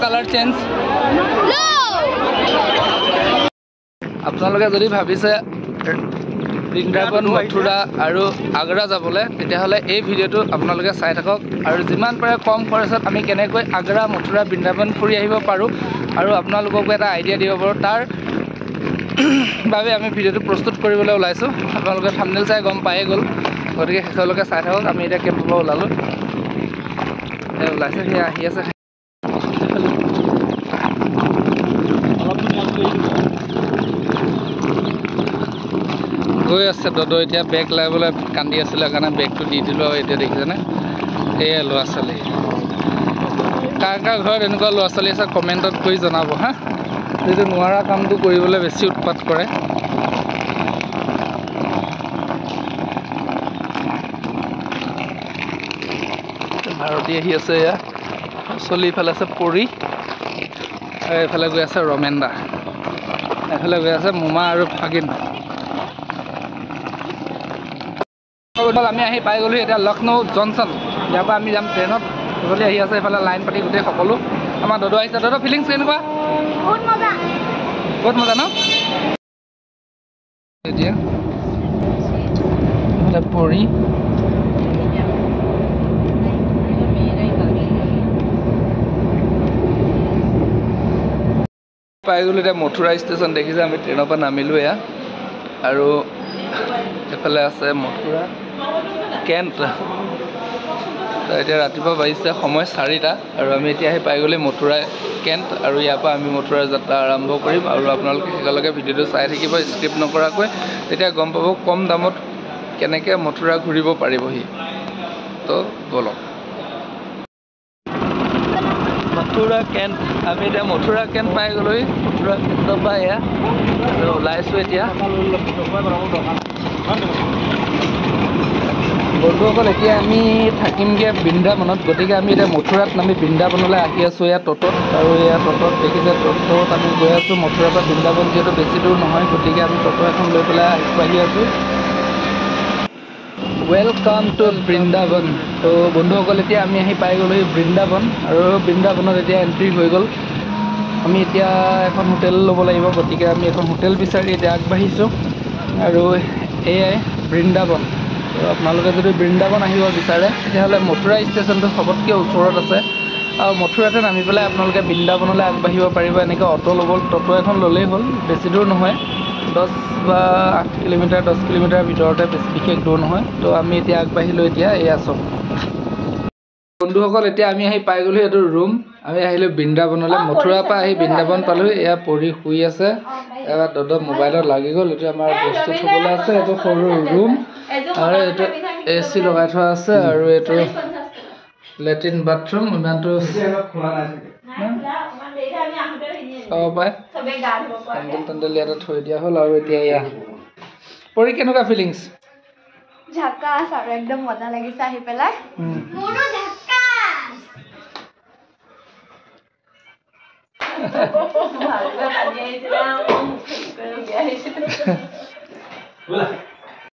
colour change আপোনালোকে যদি ভাবিছে বৃন্দাবন মথুৰা আৰু আগ্ৰা যাবলৈ তেতিয়াহ'লে এই ভিডিঅ'টো আপোনালোকে চাই থাকক আৰু যিমান পাৰে কম খৰচত আমি কেনেকৈ আগ্ৰা মথুৰা বৃন্দাবন ফুৰি আহিব পাৰোঁ আৰু আপোনালোককো এটা আইডিয়া দিব পাৰোঁ তাৰ বাবে আমি ভিডিঅ'টো প্ৰস্তুত কৰিবলৈ ওলাইছোঁ আপোনালোকে থাম্বনেল চাই গম পায়ে গ'ল গতিকে শেষলৈকে চাই থাকক আমি এতিয়া কেম্পৰ পৰা ওলালোঁ ওলাইছে সেয়া আহি আছে গৈ আছে দদৌ এতিয়া বেগ লাইবলৈ কান্দি আছিলে কাৰণে বেগটো দি দিলোঁ আৰু এতিয়া দেখিছেনে এয়া ল'ৰা ছোৱালী কাৰ কাৰ ঘৰত এনেকুৱা ল'ৰা ছোৱালী আছে কমেণ্টত কৰি জনাব হা যিটো নোৱাৰা কামটো কৰিবলৈ বেছি উৎপাত কৰে ভাৰতী আহি আছে এয়া চলি ইফালে আছে পৰি আৰু এইফালে গৈ আছে ৰমেন্দা এইফালে গৈ আছে মোমা আৰু ভাগিন আমি আহি পাই গ'লোঁ এতিয়া লক্ষ্ণৌ জংচন ইয়াৰ পৰা আমি যাম ট্ৰেইনত গধূলি আহি আছে এইফালে লাইন পাতি গোটেই সকলো আমাৰ দদৌ আহিছে দদৌ ফিলিংছ কেনেকুৱা বহুত মজা ন এতিয়া এইফালে পৰি পাই গ'লোঁ এতিয়া মথুৰা ষ্টেচন দেখিছে আমি ট্ৰেইনৰ পৰা নামিলোঁ এয়া আৰু এইফালে আছে মথুৰা কেণ্ট এতিয়া ৰাতিপুৱা বাজিছে সময় 4টা আৰু আমি এতিয়া আহি পাই গ'লে মথুৰা কেণ্ট আৰু ইয়াৰ পৰা আমি মথুৰাৰ যাত্ৰা আৰম্ভ কৰিম আৰু আপোনালোকে শেষলৈকে ভিডিঅ'টো চাই থাকিব স্কিপ নকৰাকৈ তেতিয়া গম পাব কম দামত কেনেকৈ মথুৰা ঘূৰিব পাৰিবহি তো বলক মথুৰা কেণ্ট আমি এতিয়া মথুৰা কেণ্ট পাই গ'লোঁ মথুৰা কেণ্টৰ পৰা এয়া ওলাইছোঁ এতিয়া বন্ধুসকল এতিয়া আমি থাকিমগৈ বৃন্দাবনত গতিকে আমি এতিয়া মথুৰাত নামি বৃন্দাবনলৈ আহি আছোঁ ইয়াত ট'টত আৰু ইয়াত ট'টত দেখিছে ট'টত আমি গৈ আছোঁ মথুৰাৰ পৰা বৃন্দাবন যিহেতু বেছি দূৰ নহয় গতিকে আমি ট'ট এখন লৈ পেলাই আহি আছোঁ ৱেলকাম টু বৃন্দাবন তো বন্ধুসকল এতিয়া আমি আহি পাই গ'লোঁ বৃন্দাবন আৰু বৃন্দাবনত এতিয়া এণ্ট্ৰি হৈ গ'ল আমি এতিয়া এখন হোটেল ল'ব লাগিব গতিকে আমি এখন হোটেল বিচাৰি এতিয়া আগবাঢ়িছোঁ আৰু এয়াই বৃন্দাবন আপোনালোকে যদি বৃন্দাবন আহিব বিচাৰে তেতিয়াহ'লে মথুৰা ষ্টেচনটো চবতকৈ ওচৰত আছে আৰু মথুৰাতে নামি পেলাই আপোনালোকে বৃন্দাবনলৈ আগবাঢ়িব পাৰিব এনেকৈ অ'টো ল'ব ট'টো এখন ল'লেই হ'ল বেছি দূৰ নহয় 10 বা 8 কিলোমিটাৰ 10 কিলোমিটাৰ ভিতৰতে বেছি বিশেষ দূৰ নহয় তো আমি এতিয়া আগবাঢ়িলোঁ এতিয়া এয়া চব বন্ধুসকল এতিয়া আমি আহি পাই গ'লোঁ এইটো ৰুম আমি আহিলোঁ বৃন্দাবনলৈ মথুৰাৰ পৰা আহি বৃন্দাবন পালোঁ এয়া পৰি শুই আছে এবাৰ দদৌ মোবাইলত লাগি গ'ল এইটো আমাৰ বস্তু থ'বলৈ আছে এইটো সৰু ৰুম আৰু এইটো AC লগাই থোৱা আছে আৰু এইটো লেট্ৰিন বাথৰুম ইমানটো চাব পাৰে চেণ্ডেল ইয়াতে থৈ দিয়া হ'ল আৰু এতিয়া এয়া পৰি কেনেকুৱা ফিলিংছ ঝাকাছ আৰু একদম মজা লাগিছে আহি পেলাই মোৰো ঝাকাছ